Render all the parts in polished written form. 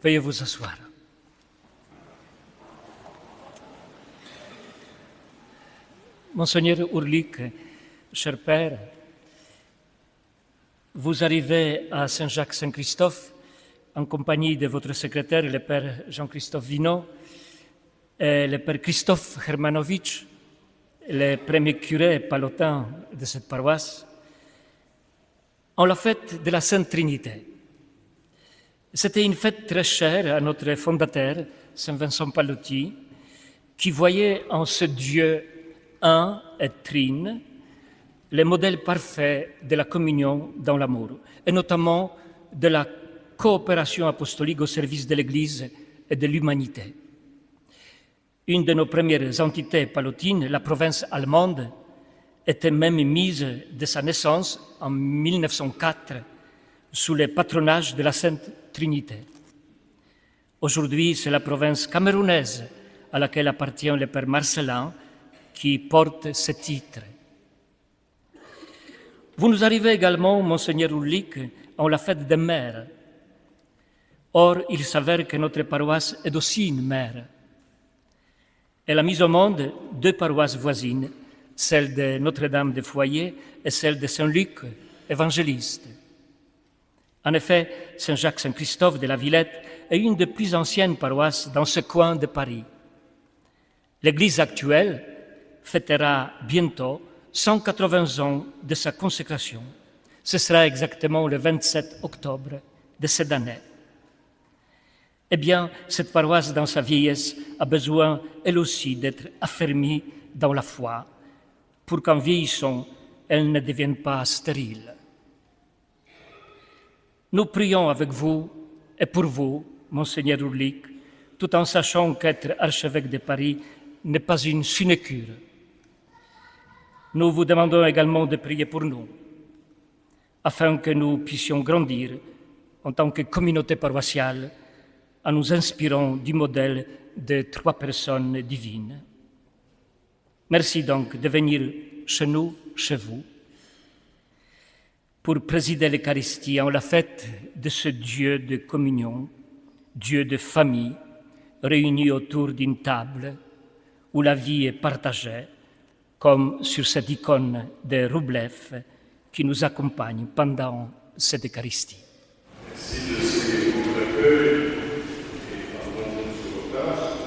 Veuillez vous asseoir. Monseigneur Urlic, cher Père, vous arrivez à Saint-Jacques-Saint-Christophe en compagnie de votre secrétaire, le Père Jean-Christophe Vinot, et le Père Christophe Hermanovitch, le premier curé palotin de cette paroisse, en la fête de la Sainte Trinité. C'était une fête très chère à notre fondateur, Saint Vincent Pallotti, qui voyait en ce Dieu un et trine le modèle parfait de la communion dans l'amour, et notamment de la coopération apostolique au service de l'Église et de l'humanité. Une de nos premières entités pallottines, la province allemande, était même mise de sa naissance en 1904 sous le patronage de la Sainte Trinité. Aujourd'hui, c'est la province camerounaise à laquelle appartient le Père Marcellin qui porte ce titre. Vous nous arrivez également, Monseigneur Urlic, en la fête des mères. Or, il s'avère que notre paroisse est aussi une mère. Elle a mis au monde deux paroisses voisines, celle de Notre-Dame de Foyer et celle de Saint-Luc, évangéliste. En effet, Saint-Jacques-Saint-Christophe de la Villette est une des plus anciennes paroisses dans ce coin de Paris. L'église actuelle fêtera bientôt 180 ans de sa consécration. Ce sera exactement le 27 octobre de cette année. Eh bien, cette paroisse, dans sa vieillesse, a besoin, elle aussi, d'être affermie dans la foi, pour qu'en vieillissant, elle ne devienne pas stérile. Nous prions avec vous et pour vous, Monseigneur Urlic, tout en sachant qu'être archevêque de Paris n'est pas une sinécure. Nous vous demandons également de prier pour nous, afin que nous puissions grandir en tant que communauté paroissiale en nous inspirant du modèle de trois personnes divines. Merci donc de venir chez nous, chez vous, pour présider l'Eucharistie en la fête de ce Dieu de communion, Dieu de famille, réuni autour d'une table où la vie est partagée, comme sur cette icône de Roublev qui nous accompagne pendant cette Eucharistie. Merci de ce que vous accueillez et pardon de ce retard.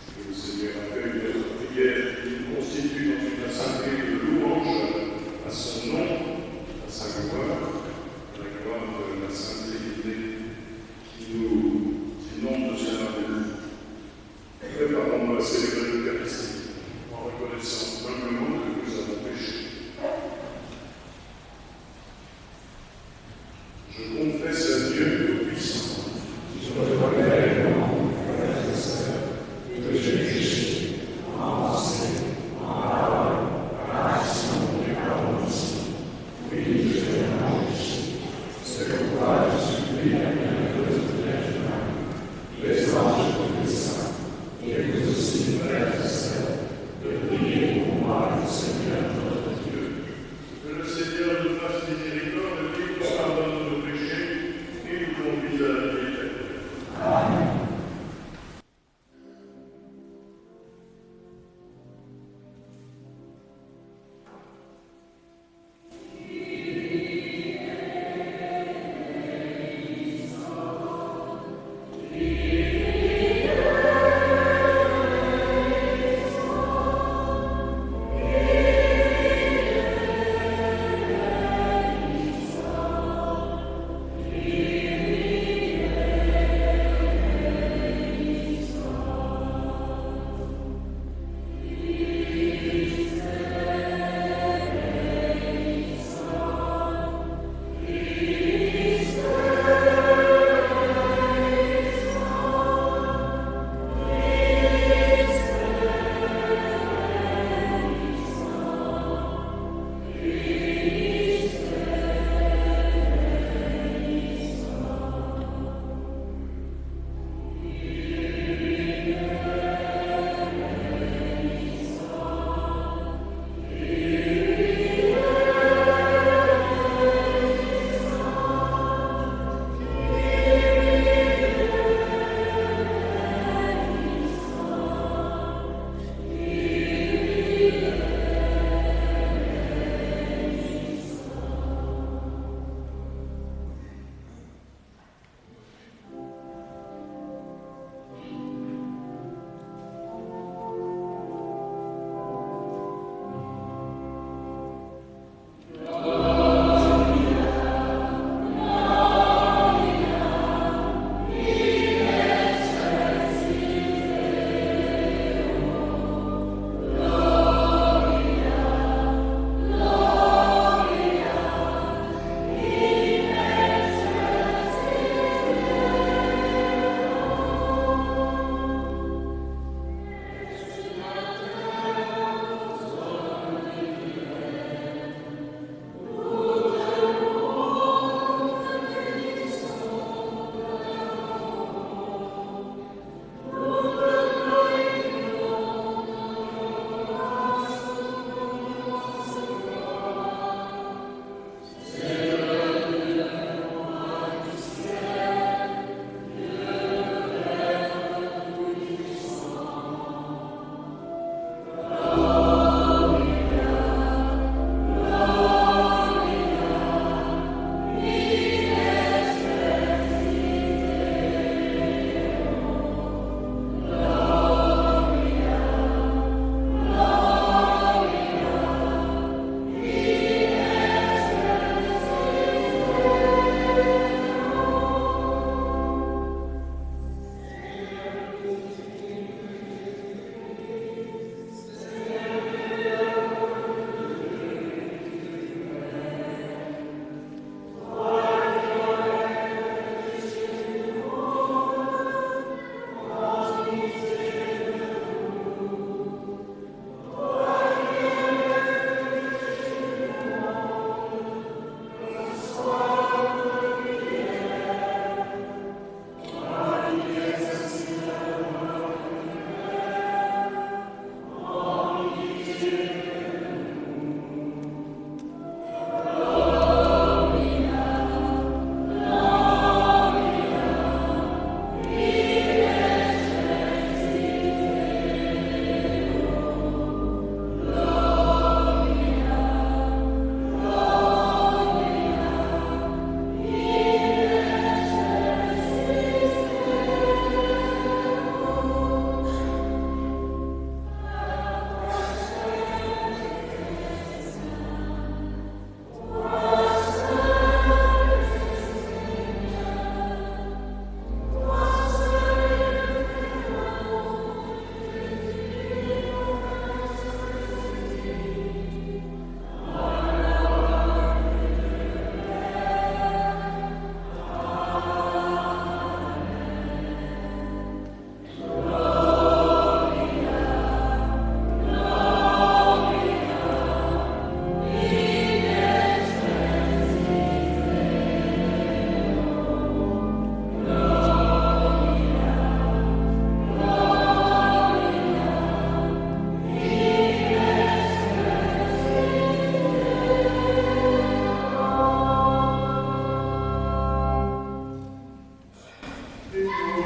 Que le Seigneur accueille notre prière qui constitue dans une assemblée de louanges à son nom, à sa gloire, à la gloire de la Sainte Trinité qui nous inonde de son amour. Préparons-nous à célébrer l'Eucharistie en reconnaissant humblement que nous avons péché. Je confesse à Dieu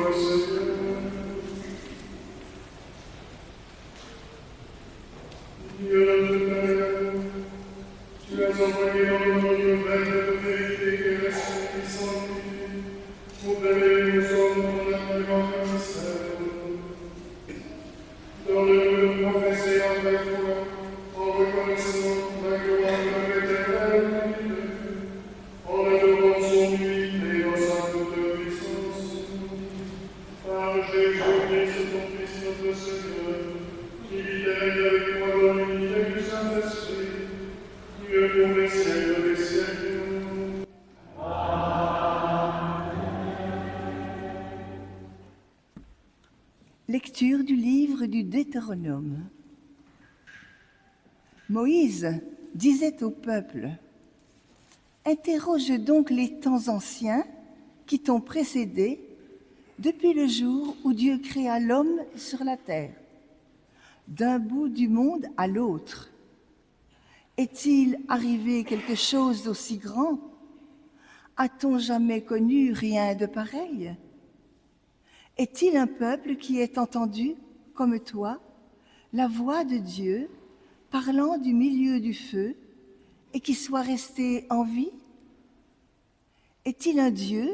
au Seigneur. Dieu notre Père, tu as envoyé dans le monde une de vérité qui est restée sans lui, pour révéler aux hommes ton amour commissaire. Donne-nous de professer en vraie foi, en reconnaissant la gloire de l'éternel, en adorant son unité dans sa toute puissance. Par Jésus-Christ, ton Fils, notre Seigneur, qui vit et règne avec toi dans l'unité du Saint-Esprit, Dieu pour les siècles des siècles. Lecture du livre du Deutéronome. Moïse disait au peuple : « Interroge donc les temps anciens qui t'ont précédé depuis le jour où Dieu créa l'homme sur la terre, d'un bout du monde à l'autre. Est-il arrivé quelque chose d'aussi grand ? A-t-on jamais connu rien de pareil ? Est-il un peuple qui ait entendu, comme toi, la voix de Dieu parlant du milieu du feu et qui soit resté en vie ? Est-il un Dieu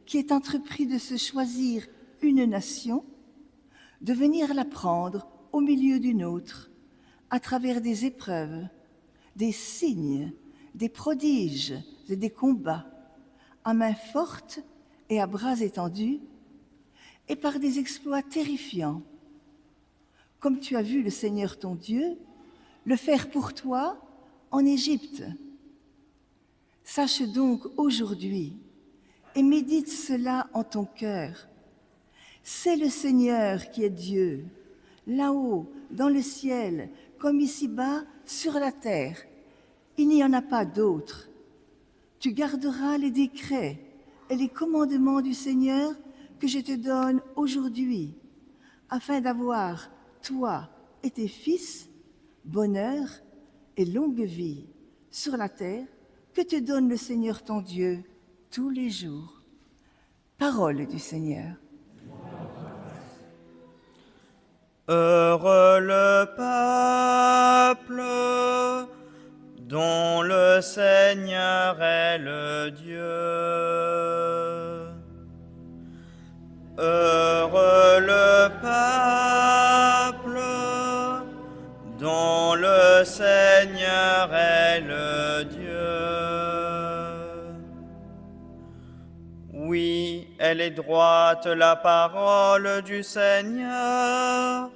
qui ait entrepris de se choisir une nation, de venir la prendre au milieu d'une autre, à travers des épreuves, des signes, des prodiges et des combats, à main forte et à bras étendus, et par des exploits terrifiants, comme tu as vu le Seigneur ton Dieu le faire pour toi en Égypte. Sache donc aujourd'hui et médite cela en ton cœur. C'est le Seigneur qui est Dieu, là-haut, dans le ciel, comme ici-bas, sur la terre. Il n'y en a pas d'autre. Tu garderas les décrets et les commandements du Seigneur que je te donne aujourd'hui, afin d'avoir, toi et tes fils, bonheur et longue vie sur la terre que te donne le Seigneur ton Dieu tous les jours. Parole du Seigneur. Heureux le peuple dont le Seigneur est le Dieu. Heureux le peuple dont le Seigneur est le Dieu. Oui, elle est droite la parole du Seigneur.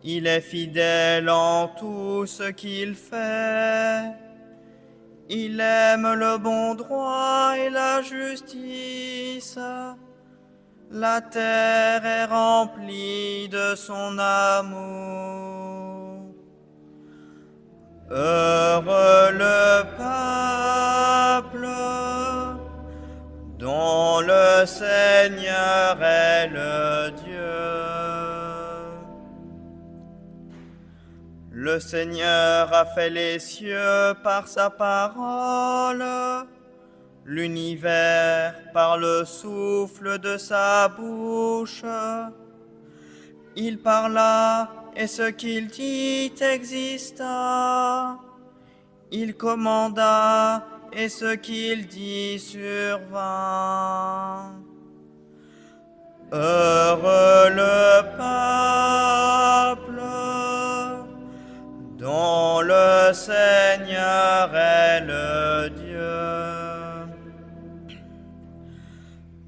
Il est fidèle en tout ce qu'il fait. Il aime le bon droit et la justice. La terre est remplie de son amour. Heureux le peuple dont le Seigneur est le Dieu. Le Seigneur a fait les cieux par sa parole, l'univers par le souffle de sa bouche. Il parla et ce qu'il dit exista. Il commanda et ce qu'il dit survint. Heureux le peuple dont le Seigneur est le Dieu.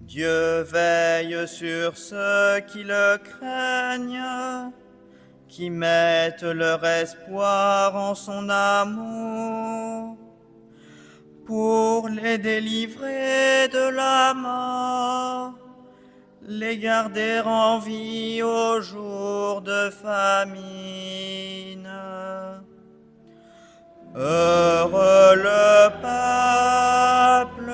Dieu veille sur ceux qui le craignent, qui mettent leur espoir en son amour, pour les délivrer de la mort, les garder en vie au jour de famine. Heureux le peuple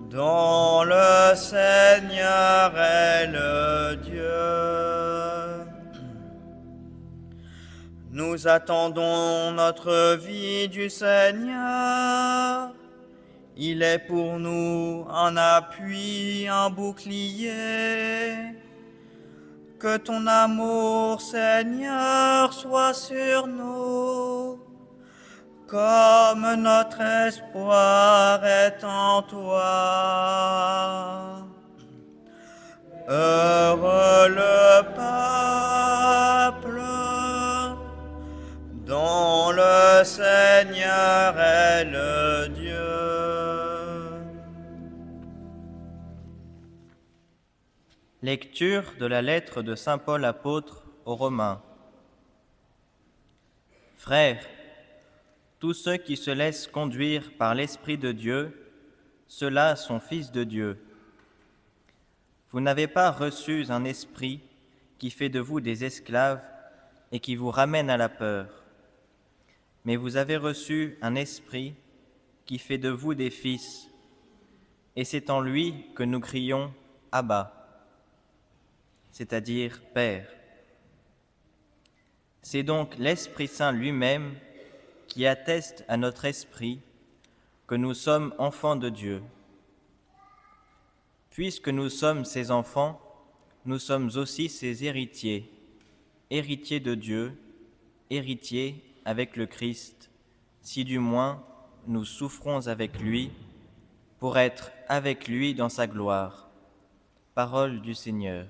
dont le Seigneur est le Dieu. Nous attendons notre vie du Seigneur. Il est pour nous un appui, un bouclier. Que ton amour, Seigneur, soit sur nous, comme notre espoir est en toi. Heureux le peuple dont le Seigneur est le Dieu. Lecture de la lettre de saint Paul apôtre aux Romains. Frères, tous ceux qui se laissent conduire par l'Esprit de Dieu, ceux-là sont fils de Dieu. Vous n'avez pas reçu un esprit qui fait de vous des esclaves et qui vous ramène à la peur, mais vous avez reçu un esprit qui fait de vous des fils, et c'est en lui que nous crions « Abba », c'est-à-dire « Père ». C'est donc l'Esprit Saint lui-même qui atteste à notre esprit que nous sommes enfants de Dieu. Puisque nous sommes ses enfants, nous sommes aussi ses héritiers, héritiers de Dieu, héritiers avec le Christ, si du moins nous souffrons avec lui, pour être avec lui dans sa gloire. Parole du Seigneur.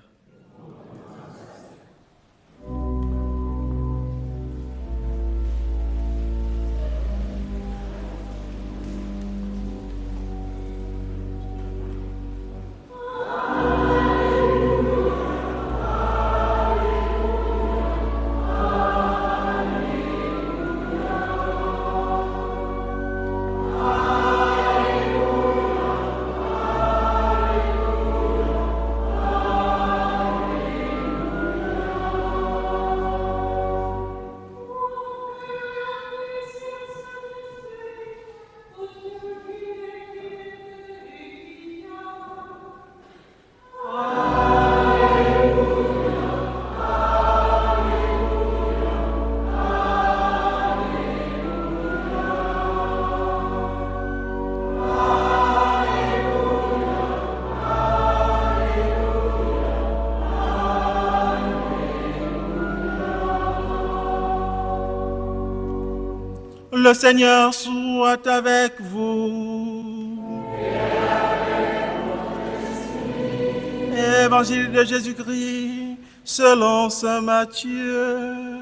Le Seigneur soit avec vous. Évangile de Jésus-Christ selon saint Matthieu.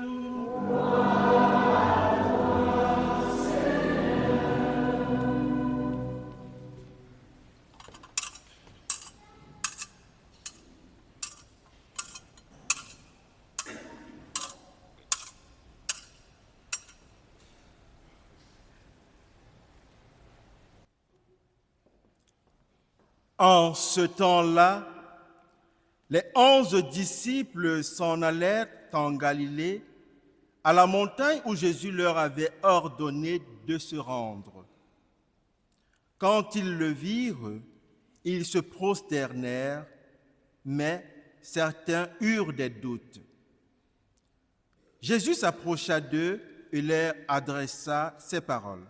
En ce temps-là, les 11 disciples s'en allèrent en Galilée, à la montagne où Jésus leur avait ordonné de se rendre. Quand ils le virent, ils se prosternèrent, mais certains eurent des doutes. Jésus s'approcha d'eux et leur adressa ces paroles.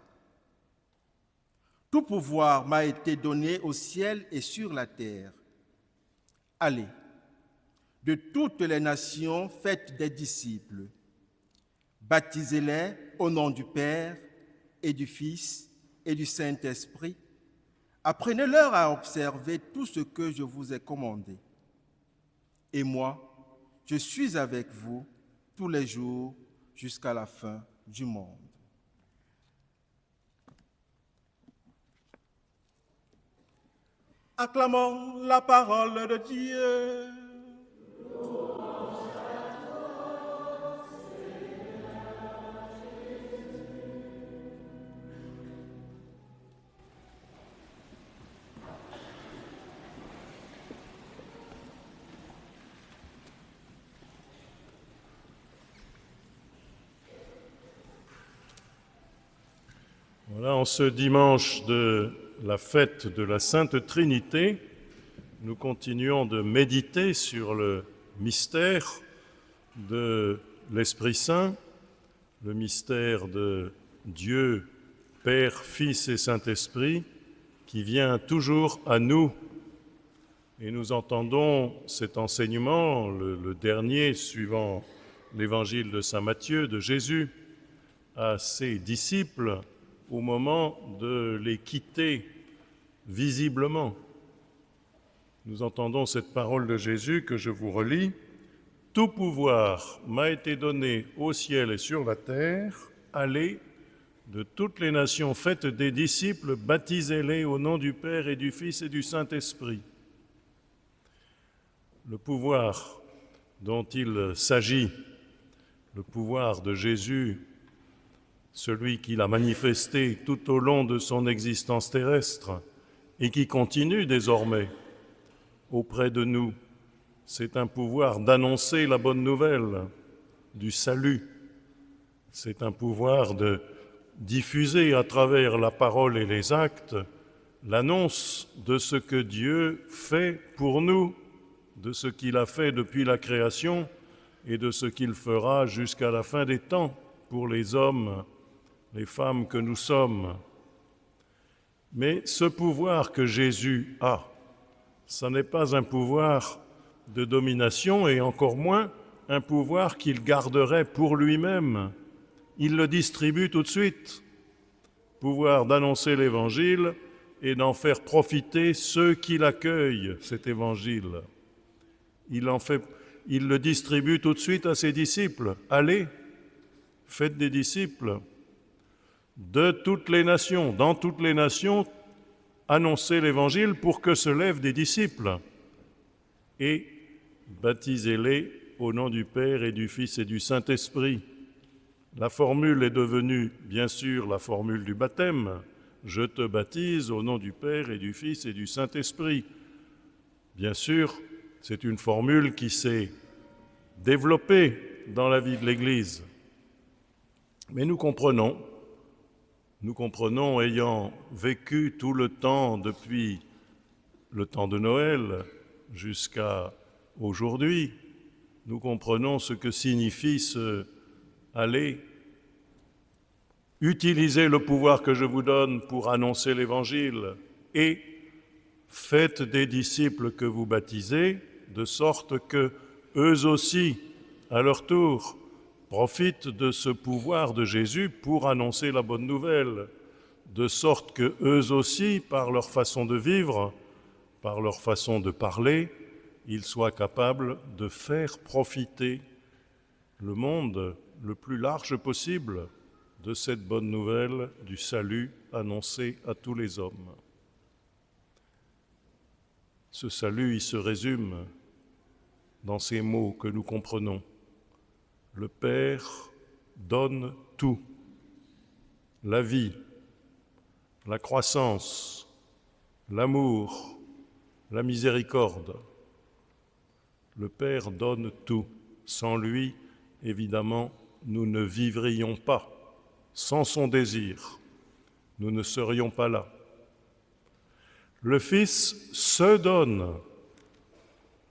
Tout pouvoir m'a été donné au ciel et sur la terre. Allez, de toutes les nations, faites des disciples. Baptisez-les au nom du Père et du Fils et du Saint-Esprit. Apprenez-leur à observer tout ce que je vous ai commandé. Et moi, je suis avec vous tous les jours jusqu'à la fin du monde. Acclamons la parole de Dieu. Voilà, en ce dimanche de la fête de la Sainte Trinité, nous continuons de méditer sur le mystère de l'Esprit Saint, le mystère de Dieu, Père, Fils et Saint-Esprit, qui vient toujours à nous. Et nous entendons cet enseignement, le dernier, suivant l'évangile de saint Matthieu, de Jésus, à ses disciples au moment de les quitter visiblement. Nous entendons cette parole de Jésus que je vous relis. « Tout pouvoir m'a été donné au ciel et sur la terre. Allez de toutes les nations, faites des disciples, baptisez-les au nom du Père et du Fils et du Saint-Esprit. » Le pouvoir dont il s'agit, le pouvoir de Jésus, celui qu'il a manifesté tout au long de son existence terrestre et qui continue désormais auprès de nous, c'est un pouvoir d'annoncer la bonne nouvelle du salut. C'est un pouvoir de diffuser à travers la parole et les actes l'annonce de ce que Dieu fait pour nous, de ce qu'il a fait depuis la création et de ce qu'il fera jusqu'à la fin des temps pour les hommes, les femmes que nous sommes. Mais ce pouvoir que Jésus a, ce n'est pas un pouvoir de domination et encore moins un pouvoir qu'il garderait pour lui-même. Il le distribue tout de suite. Pouvoir d'annoncer l'Évangile et d'en faire profiter ceux qui l'accueillent, cet Évangile. Il le distribue tout de suite à ses disciples. Allez, faites des disciples de toutes les nations, dans toutes les nations, annoncez l'Évangile pour que se lèvent des disciples et baptisez-les au nom du Père et du Fils et du Saint-Esprit. La formule est devenue, bien sûr, la formule du baptême. Je te baptise au nom du Père et du Fils et du Saint-Esprit. Bien sûr, c'est une formule qui s'est développée dans la vie de l'Église. Mais nous comprenons, ayant vécu tout le temps depuis le temps de Noël jusqu'à aujourd'hui, nous comprenons ce que signifie ce « aller ». Utilisez le pouvoir que je vous donne pour annoncer l'Évangile et faites des disciples que vous baptisez, de sorte que eux aussi, à leur tour, profitent de ce pouvoir de Jésus pour annoncer la bonne nouvelle, de sorte que eux aussi, par leur façon de vivre, par leur façon de parler, ils soient capables de faire profiter le monde le plus large possible de cette bonne nouvelle du salut annoncé à tous les hommes. Ce salut, il se résume dans ces mots que nous comprenons. Le Père donne tout, la vie, la croissance, l'amour, la miséricorde. Le Père donne tout. Sans lui, évidemment, nous ne vivrions pas. Sans son désir, nous ne serions pas là. Le Fils se donne.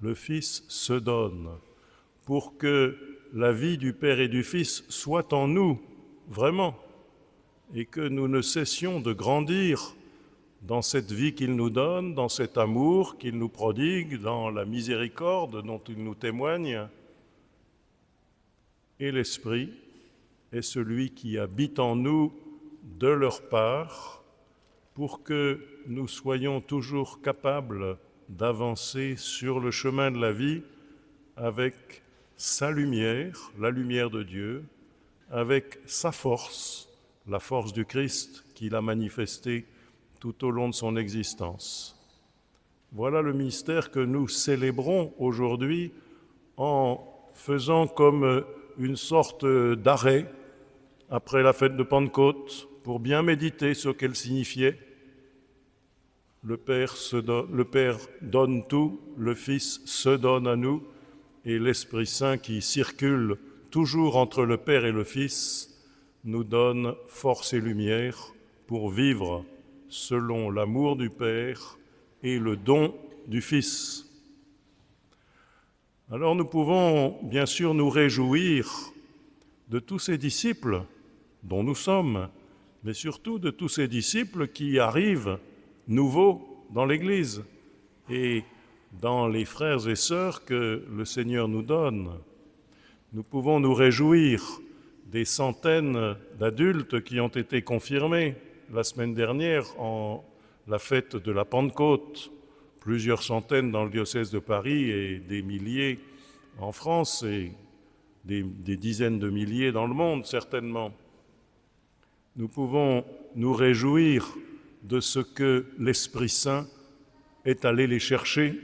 Le Fils se donne pour que la vie du Père et du Fils soit en nous, vraiment, et que nous ne cessions de grandir dans cette vie qu'il nous donne, dans cet amour qu'il nous prodigue, dans la miséricorde dont il nous témoigne. Et l'Esprit est celui qui habite en nous de leur part pour que nous soyons toujours capables d'avancer sur le chemin de la vie avec sa lumière, la lumière de Dieu, avec sa force, la force du Christ qu'il a manifestée tout au long de son existence. Voilà le mystère que nous célébrons aujourd'hui en faisant comme une sorte d'arrêt après la fête de Pentecôte pour bien méditer ce qu'elle signifiait. Le Père donne tout, le Fils se donne à nous, et l'Esprit Saint qui circule toujours entre le Père et le Fils nous donne force et lumière pour vivre selon l'amour du Père et le don du Fils. Alors nous pouvons bien sûr nous réjouir de tous ces disciples dont nous sommes, mais surtout de tous ces disciples qui arrivent nouveau dans l'Église et dans les frères et sœurs que le Seigneur nous donne. Nous pouvons nous réjouir des centaines d'adultes qui ont été confirmés la semaine dernière en la fête de la Pentecôte, plusieurs centaines dans le diocèse de Paris et des milliers en France et des dizaines de milliers dans le monde certainement. Nous pouvons nous réjouir de ce que l'Esprit Saint est allé les chercher.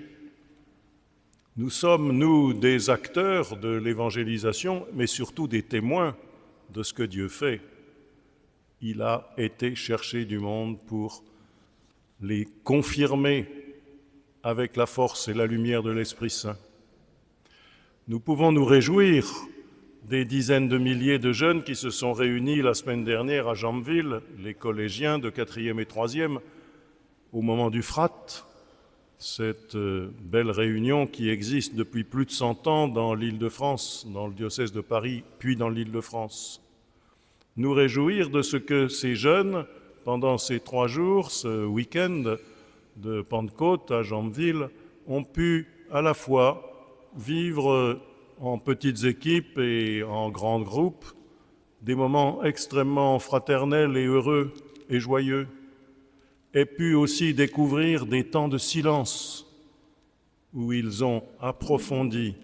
Nous sommes, nous, des acteurs de l'évangélisation, mais surtout des témoins de ce que Dieu fait. Il a été chercher du monde pour les confirmer avec la force et la lumière de l'Esprit Saint. Nous pouvons nous réjouir des dizaines de milliers de jeunes qui se sont réunis la semaine dernière à Jambeville, les collégiens de 4e et 3e, au moment du FRAT, cette belle réunion qui existe depuis plus de 100 ans dans l'Île-de-France, dans le diocèse de Paris, puis dans l'Île-de-France. Nous réjouir de ce que ces jeunes, pendant ces 3 jours, ce week-end de Pentecôte à Jambeville, ont pu à la fois vivre en petites équipes et en grands groupes des moments extrêmement fraternels et heureux et joyeux, aient pu aussi découvrir des temps de silence où ils ont approfondi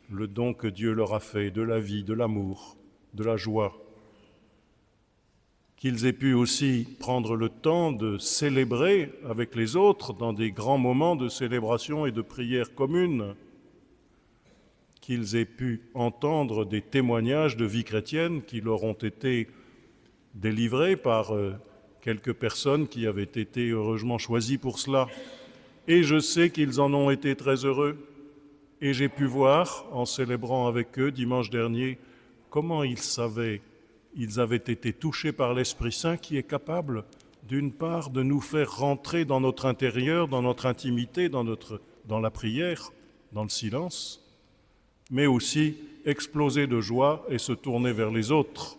le don que Dieu leur a fait de la vie, de l'amour, de la joie. Qu'ils aient pu aussi prendre le temps de célébrer avec les autres dans des grands moments de célébration et de prière commune, qu'ils aient pu entendre des témoignages de vie chrétienne qui leur ont été délivrés par quelques personnes qui avaient été heureusement choisies pour cela. Et je sais qu'ils en ont été très heureux. Et j'ai pu voir, en célébrant avec eux dimanche dernier, comment ils avaient été touchés par l'Esprit Saint qui est capable, d'une part, de nous faire rentrer dans notre intérieur, dans notre intimité, dans la prière, dans le silence, mais aussi exploser de joie et se tourner vers les autres.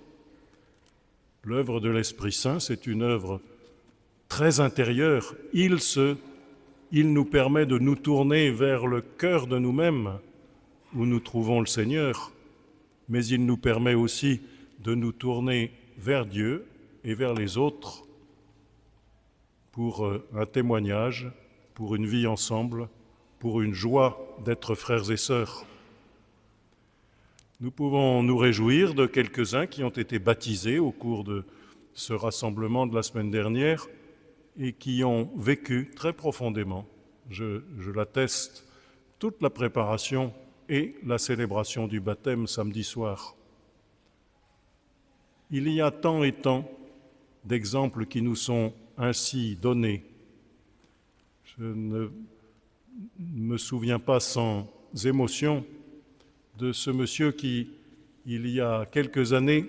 L'œuvre de l'Esprit Saint, c'est une œuvre très intérieure. Il nous permet de nous tourner vers le cœur de nous-mêmes, où nous trouvons le Seigneur, mais il nous permet aussi de nous tourner vers Dieu et vers les autres pour un témoignage, pour une vie ensemble, pour une joie d'être frères et sœurs. Nous pouvons nous réjouir de quelques-uns qui ont été baptisés au cours de ce rassemblement de la semaine dernière et qui ont vécu très profondément, je l'atteste, toute la préparation et la célébration du baptême samedi soir. Il y a tant et tant d'exemples qui nous sont ainsi donnés. Je ne me souviens pas sans émotion de ce monsieur qui, il y a quelques années,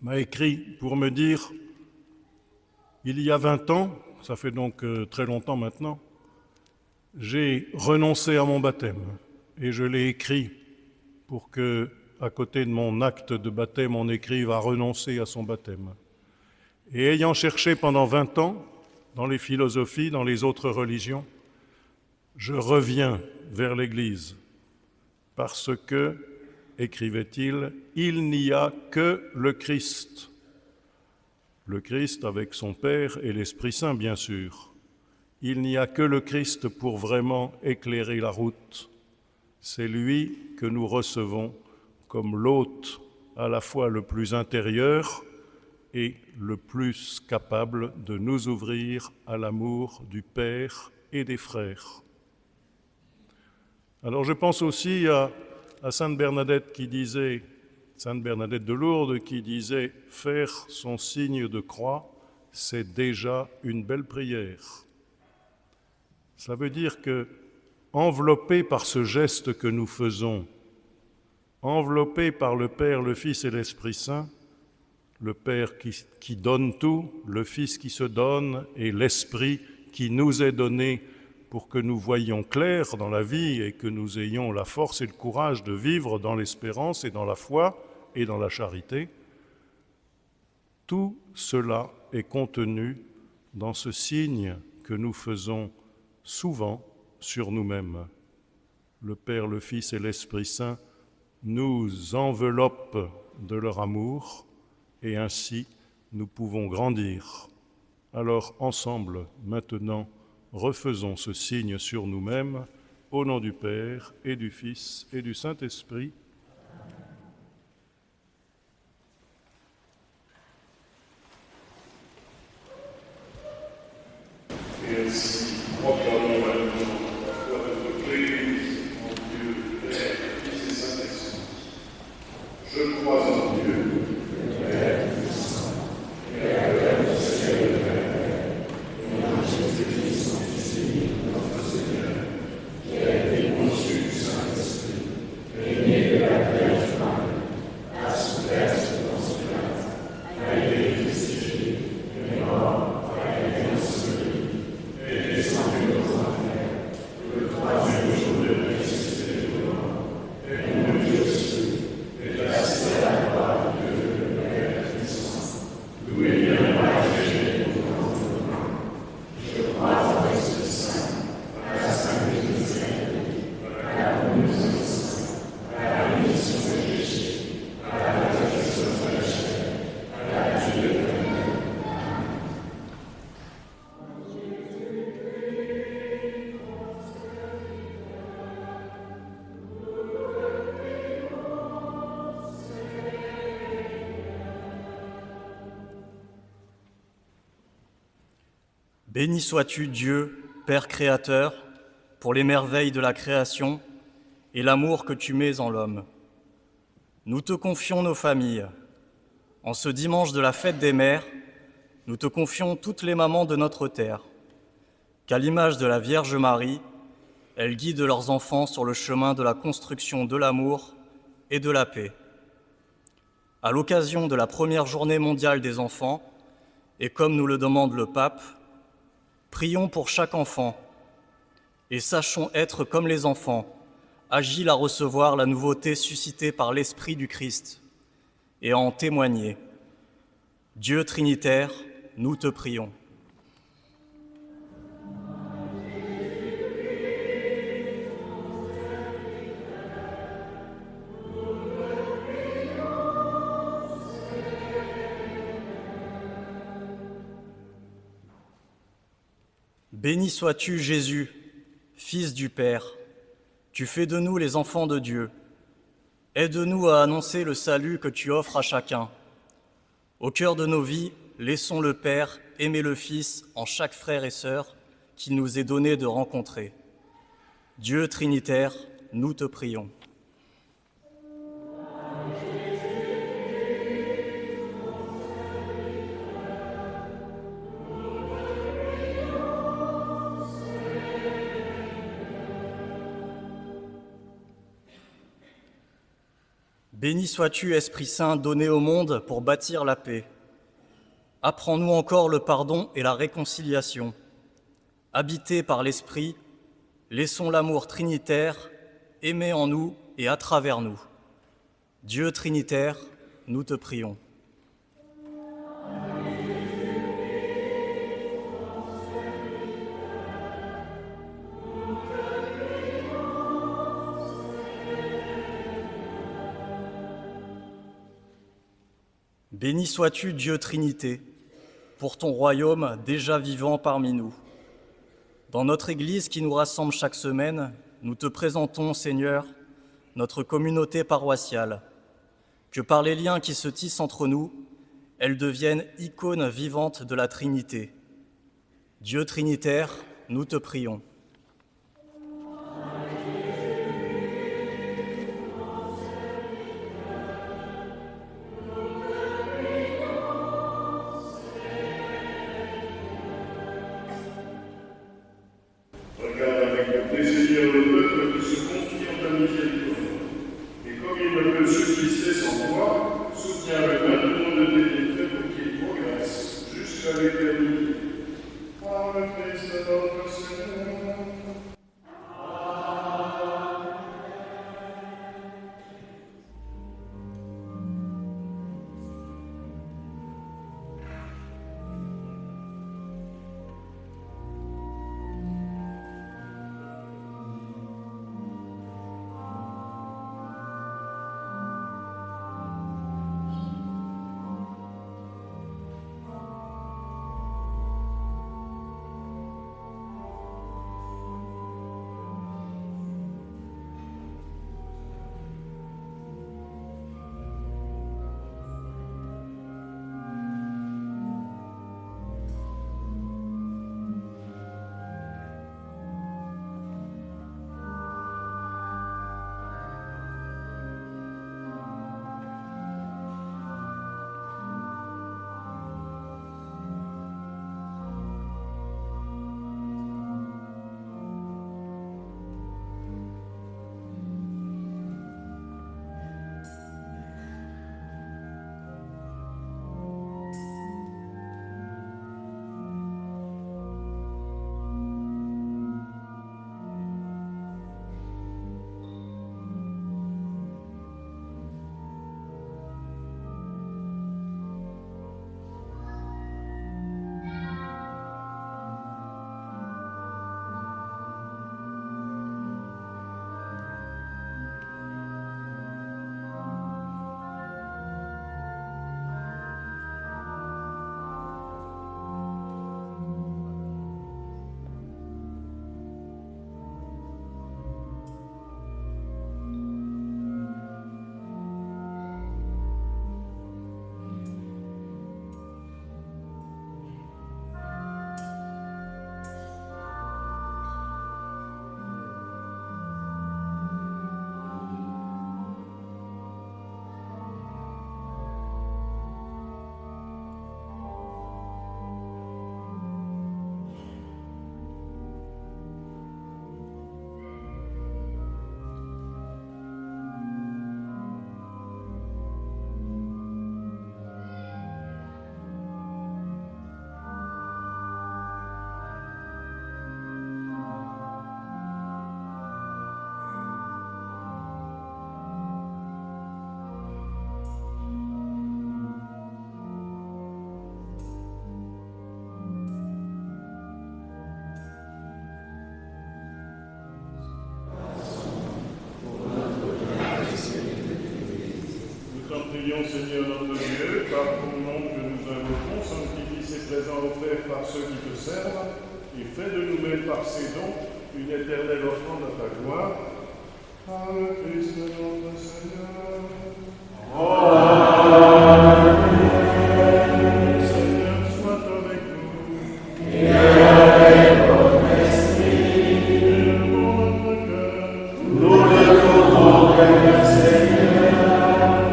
m'a écrit pour me dire « Il y a 20 ans, ça fait donc très longtemps maintenant, j'ai renoncé à mon baptême et je l'ai écrit pour que, à côté de mon acte de baptême, on écrive à renoncer à son baptême. Et ayant cherché pendant 20 ans, dans les philosophies, dans les autres religions, je reviens vers l'Église. Parce que, écrivait-il, il n'y a que le Christ. Le Christ avec son Père et l'Esprit Saint, bien sûr. Il n'y a que le Christ pour vraiment éclairer la route. C'est lui que nous recevons comme l'hôte à la fois le plus intérieur et le plus capable de nous ouvrir à l'amour du Père et des frères. Alors je pense aussi à Sainte Bernadette Sainte Bernadette de Lourdes qui disait « Faire son signe de croix, c'est déjà une belle prière ». Ça veut dire que, enveloppé par ce geste que nous faisons, enveloppé par le Père, le Fils et l'Esprit Saint, le Père qui donne tout, le Fils qui se donne et l'Esprit qui nous est donné pour que nous voyions clair dans la vie et que nous ayons la force et le courage de vivre dans l'espérance et dans la foi et dans la charité, tout cela est contenu dans ce signe que nous faisons souvent sur nous-mêmes. Le Père, le Fils et l'Esprit Saint nous enveloppent de leur amour et ainsi nous pouvons grandir. Alors ensemble, maintenant, refaisons ce signe sur nous-mêmes au nom du Père et du Fils et du Saint-Esprit. Et ainsi, proclamons maintenant la foi de notre Église en Dieu, Père, Fils et Saint-Esprit. Je crois en Dieu, Père puissant, Créateur du ciel et de la terre, et en Jésus-Christ, son Fils unique, notre Seigneur, qui a été conçu du Saint-Esprit, et né de la Vierge Marie, a souffert sous Ponce Pilate, a été crucifié, est mort, a été enseveli, est descendu aux enfers, le troisième jour de ressuscité des morts, est monté aux cieux, est assis à la droite de Dieu, le Père puissant. Loué viendra juger pour l'enfant. Je crois en l'Esprit Saint, à la Sainte Église catholique, à la communion des saints, à la rémission des péchés, à la résurrection de la chair, à la vie éternelle. Béni sois-tu, Dieu, Père créateur, pour les merveilles de la création et l'amour que tu mets en l'homme. Nous te confions nos familles. En ce dimanche de la fête des mères, nous te confions toutes les mamans de notre terre, qu'à l'image de la Vierge Marie, elles guident leurs enfants sur le chemin de la construction de l'amour et de la paix. À l'occasion de la première journée mondiale des enfants, et comme nous le demande le pape, prions pour chaque enfant et sachons être comme les enfants, agiles à recevoir la nouveauté suscitée par l'Esprit du Christ et à en témoigner. Dieu Trinitaire, nous te prions. Béni sois-tu, Jésus, Fils du Père. Tu fais de nous les enfants de Dieu. Aide-nous à annoncer le salut que tu offres à chacun. Au cœur de nos vies, laissons le Père aimer le Fils en chaque frère et sœur qu'il nous est donné de rencontrer. Dieu Trinitaire, nous te prions. Béni sois-tu, Esprit Saint, donné au monde pour bâtir la paix. Apprends-nous encore le pardon et la réconciliation. Habités par l'Esprit, laissons l'amour trinitaire aimer en nous et à travers nous. Dieu Trinitaire, nous te prions. Béni sois-tu, Dieu Trinité, pour ton royaume déjà vivant parmi nous. Dans notre Église qui nous rassemble chaque semaine, nous te présentons, Seigneur, notre communauté paroissiale. Que par les liens qui se tissent entre nous, elle devienne icône vivante de la Trinité. Dieu Trinitaire, nous te prions. Regarde avec plaisir le peuple qui se confie en ta miséricorde. Et comme il ne peut subsister sans toi, soutiens avec un tour de tes bienfaits pour qu'il progresse jusqu'à l'éternité. Par le Christ notre Seigneur. prions, Seigneur notre Dieu, par ton nom que nous invoquons, sanctifie ces présents offerts par ceux qui te servent, et fais de nous-mêmes par ces dons une éternelle offrande à ta gloire. Par le Christ notre Seigneur. Amen. Seigneur soit avec nous. Et avec votre esprit. Élevons notre cœur. Nous le tournons vers le Seigneur.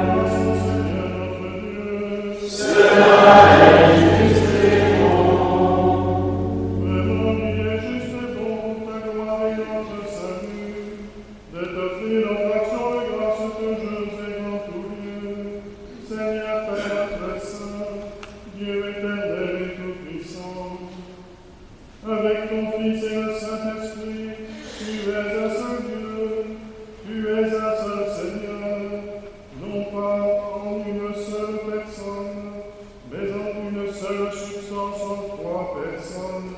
Grâce au Seigneur notre Dieu. Cela est juste et bon. Vraiment, il est juste et bon, ta gloire et notre salut, de t'offrir notre action de grâce toujours et dans tout lieu. Seigneur Père très saint, Dieu éternel et tout-puissant, avec ton Fils et le Saint-Esprit, tu es un seul Dieu, tu es un seul Seigneur, non pas en une seule personne, mais en une seule substance en trois personnes.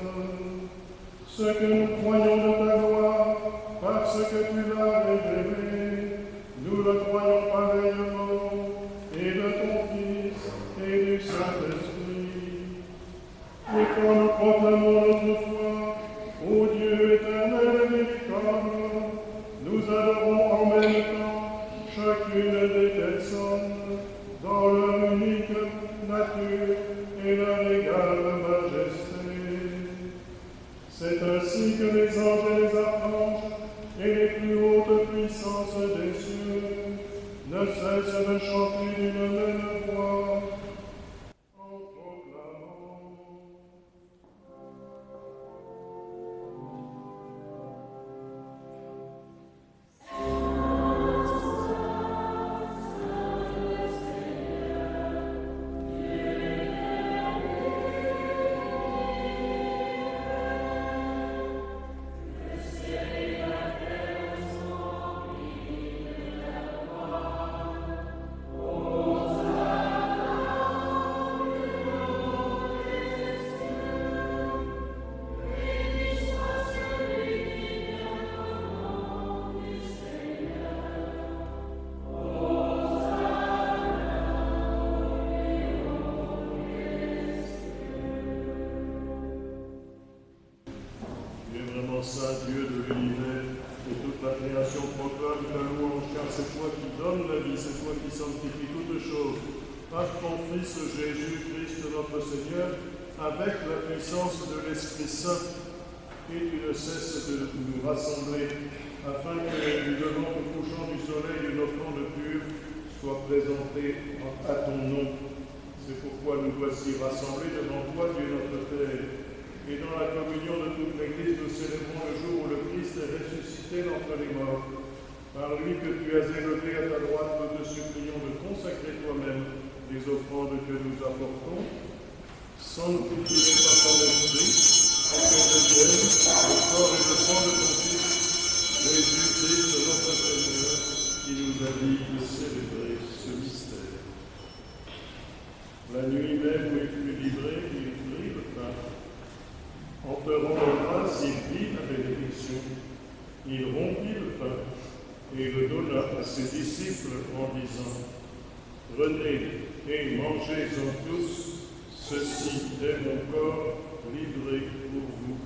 Ce que nous croyons de ta gloire, parce que tu l'as révélé, nous le croyons pareillement, et de ton Fils et du Saint-Esprit. Et quand nous proclamons notre foi, ô Dieu éternel et véritable, nous adorons en même temps chacune des personnes dans leur unique nature et leur égale majesté. C'est ainsi que les anges et les archanges et les plus hautes puissances des cieux ne cessent de chanter d'une même voix en proclamant. Saint Dieu de l'univers, et toute la création proclame ta louange, car c'est toi qui donnes la vie, c'est toi qui sanctifies toutes choses. Par ton Fils Jésus-Christ notre Seigneur, avec la puissance de l'Esprit Saint, et tu ne cesses de nous rassembler, afin que du levant au couchant du soleil une offrande pure soit présentée à ton nom. C'est pourquoi nous voici rassemblés devant toi, Dieu notre Père. Et dans la communion de toute l'Église, nous célébrons le jour où le Christ est ressuscité d'entre les morts. Par lui que tu as élevé à ta droite, nous te supplions de consacrer toi-même les offrandes que nous apportons. Sanctifie-les par ton esprit, afin que deviennent le corps et le sang de ton Fils, Jésus-Christ notre Seigneur, qui nous a dit de célébrer ce mystère. La nuit même où il fut livré, il prit le pain. En te rendant grâce, il prit la bénédiction. Il rompit le pain et le donna à ses disciples en disant : Prenez et mangez-en tous, ceci est mon corps livré pour vous.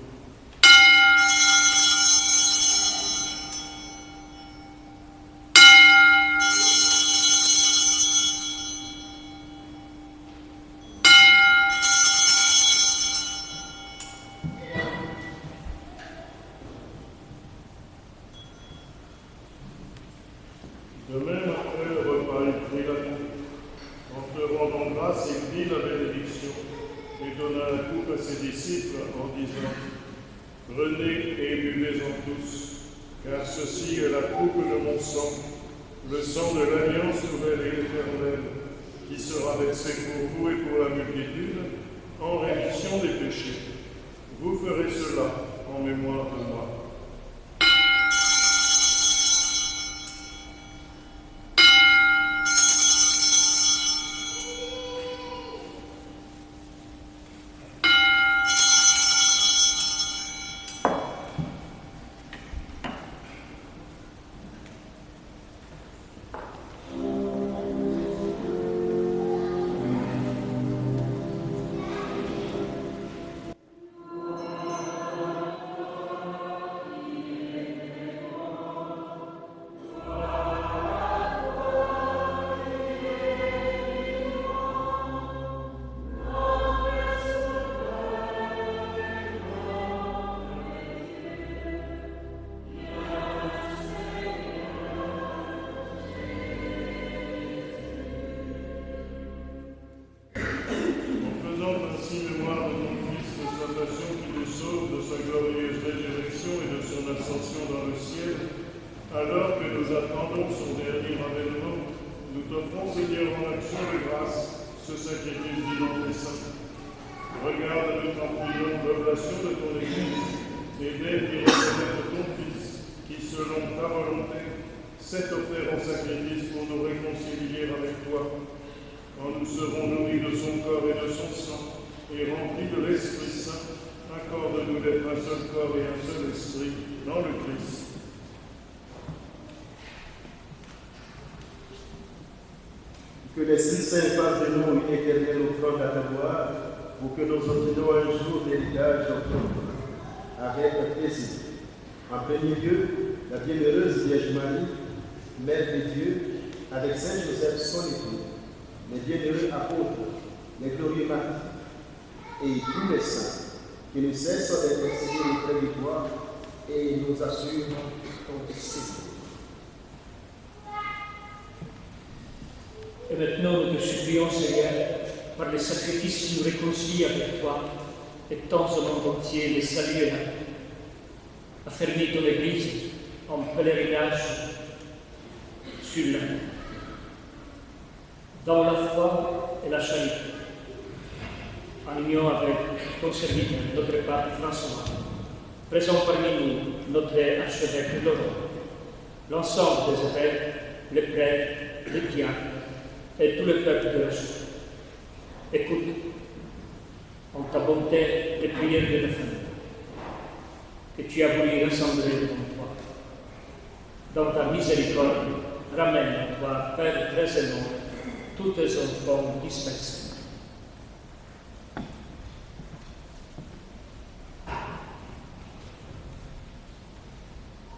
De même, après le repas, il prit la coupe. En te rendant grâce, il dit la bénédiction et donna la coupe à ses disciples en disant : Prenez et buvez-en tous, car ceci est la coupe de mon sang, le sang de l'alliance nouvelle et éternelle, qui sera versé pour vous et pour la multitude en rémission des péchés. Vous ferez cela en mémoire de moi. nous attendons son dernier avènement, nous t'offrons, Seigneur, en action de grâce, ce sacrifice vivant et saint. Regarde de ton prions l'oblation de ton Église, et d'aide et reconnaître ton Fils, qui, selon ta volonté, s'est offert en sacrifice pour nous réconcilier avec toi. Quand nous serons nourris de son corps et de son sang, et remplis de l'Esprit Saint, accorde-nous d'être un seul corps et un seul esprit dans le Christ. Que l'Esprit Saint fasse de nous une éternelle offrande à ta gloire, pour que nous obtenions un jour l'héritage en toi, avec plaisir. En premier lieu, la bienheureuse Vierge Marie, Mère de Dieu, avec Saint Joseph son époux, les bienheureux apôtres, les glorieux martyrs, et tous les saints, qui ne cessent d'intercéder auprès de toi et nous assurent ton séjour. Et maintenant, nous te supplions, Seigneur, par les sacrifices qui nous réconcilient avec toi, et tends au monde entier les saluts et la paix. Affermis ton Église en pèlerinage sur la terre, dans la foi et la charité, en union avec ton serviteur, notre Pape François, présent parmi nous, notre archevêque Laurent, l'ensemble des évêques, les prêtres, les diacres, et tout le peuple de la Chine. Écoute, en ta bonté, les prières de la famille, que tu as voulu rassembler devant toi. Dans ta miséricorde, ramène à toi, Père très aimant, tous tes enfants dispersés.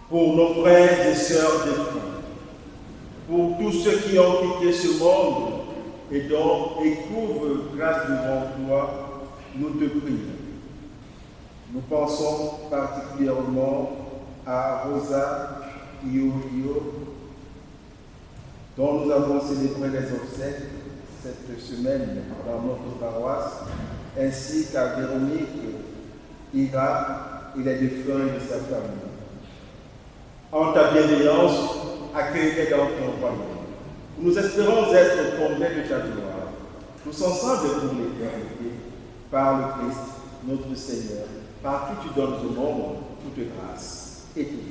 Pour nos frères et sœurs défunts, pour tous ceux qui ont quitté ce monde et dont éprouvent grâce devant toi, nous te prions. Nous pensons particulièrement à Rosa Iorio, dont nous avons célébré les obsèques cette semaine dans notre paroisse, ainsi qu'à Véronique Ira et les défunts de sa famille. En ta bienveillance, accueille-les dans ton royaume. Nous espérons être comblés de ta gloire, tous ensemble pour l'éternité, par le Christ, notre Seigneur, par qui tu donnes au monde toute grâce et tout.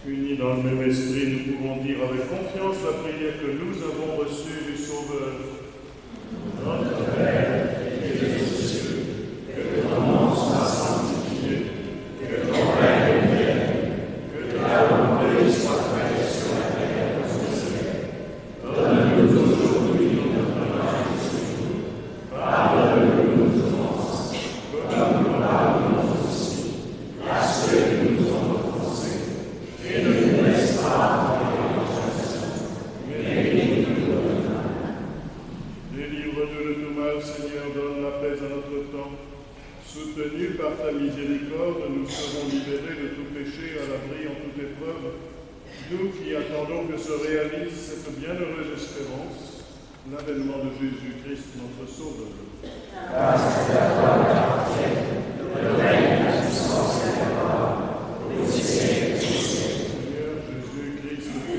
Unis dans le même esprit, nous pouvons dire avec confiance la prière que nous avons reçue du Sauveur. Notre Père, qui es aux cieux, que ton nom soit sanctifié, que ton règne vienne, que ta volonté soit faite sur la terre comme au ciel. Donne-nous aujourd'hui notre pain de ce jour. Pardonne-nous nos offenses, comme nous pardonnons aussi à ceux qui nous ont offensés. Et ne nous laisse pas entrer en tentation, mais délivre-nous du mal. Délivre-nous de tout mal, Seigneur, donne la paix à notre temps. Soutenus par ta miséricorde, nous serons libérés de tout péché, à l'abri en toute épreuve. Nous qui attendons que se réalise cette bienheureuse espérance, l'avènement de Jésus-Christ, notre Sauveur. Grâce à toi, le règne, la puissance et la gloire, au siècle des siècles. Seigneur Jésus-Christ, tu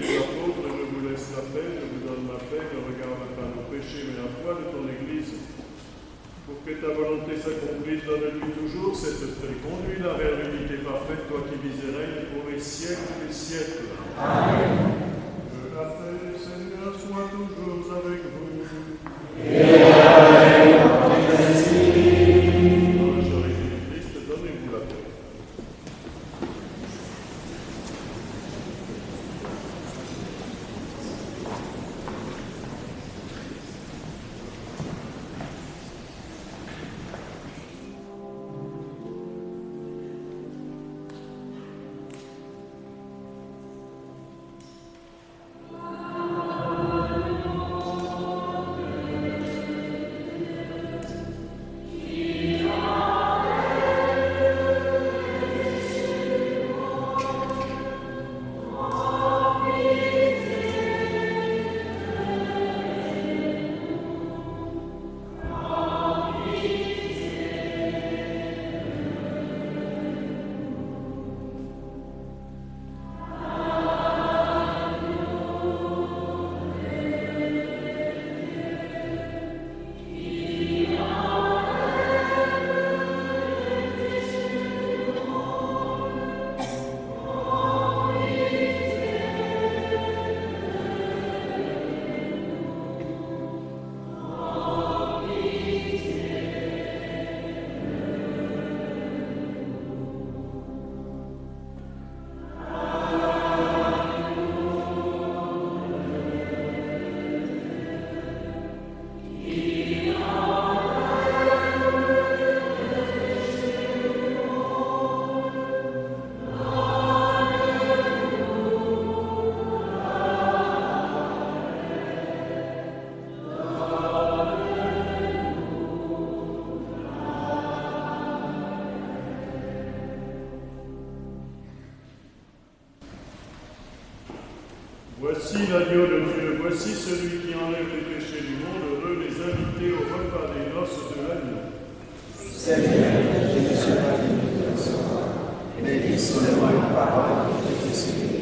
es apôtre, je vous laisse la paix, je vous donne la paix, ne regarde pas nos péchés, mais la foi de ton Église. Pour que ta volonté s'accomplisse, donne-lui toujours cette paix. Conduis-la vers l'unité parfaite, toi qui vis et règnes pour les siècles des siècles. Amen. Que la paix du Seigneur soit toujours avec vous. Et avec votre esprit. Dans la charité du Voici l'agneau de Dieu, voici celui qui enlève les péchés du monde, heureux les invités au repas des noces de l'agneau. Seigneur, je ne suis pas digne de recevoir, mais dis seulement une parole et je suis guéri.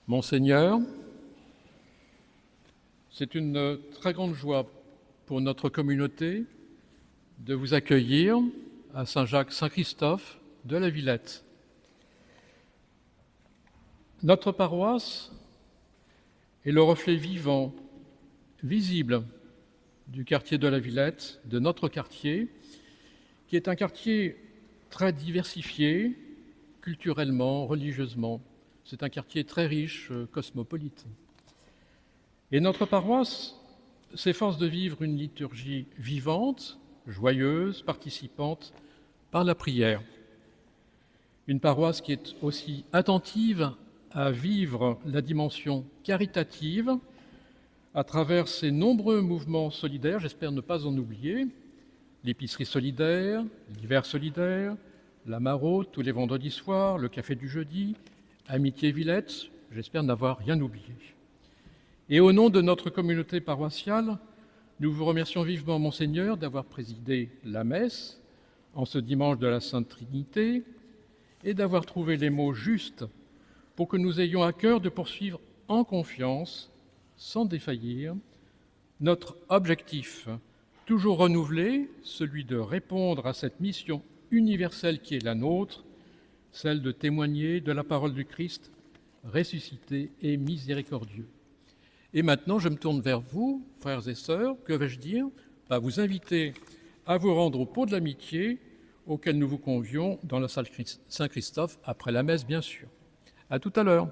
Monseigneur, c'est une très grande joie pour notre communauté de vous accueillir à Saint-Jacques-Saint-Christophe de la Villette. Notre paroisse est le reflet vivant, visible du quartier de la Villette, de notre quartier, qui est un quartier très diversifié, culturellement, religieusement. C'est un quartier très riche, cosmopolite. Et notre paroisse s'efforce de vivre une liturgie vivante, joyeuse, participante par la prière. Une paroisse qui est aussi attentive à vivre la dimension caritative à travers ses nombreux mouvements solidaires, j'espère ne pas en oublier, l'épicerie solidaire, l'hiver solidaire, la maraude tous les vendredis soirs, le café du jeudi, Amitié Villette, j'espère n'avoir rien oublié. Et au nom de notre communauté paroissiale, nous vous remercions vivement, Monseigneur, d'avoir présidé la messe en ce dimanche de la Sainte Trinité et d'avoir trouvé les mots justes pour que nous ayons à cœur de poursuivre en confiance, sans défaillir, notre objectif, toujours renouvelé, celui de répondre à cette mission universelle qui est la nôtre, celle de témoigner de la parole du Christ, ressuscité et miséricordieux. Et maintenant, je me tourne vers vous, frères et sœurs, que vais-je dire ? Vous inviter à vous rendre au pot de l'amitié auquel nous vous convions dans la salle Saint-Christophe, après la messe, bien sûr. À tout à l'heure.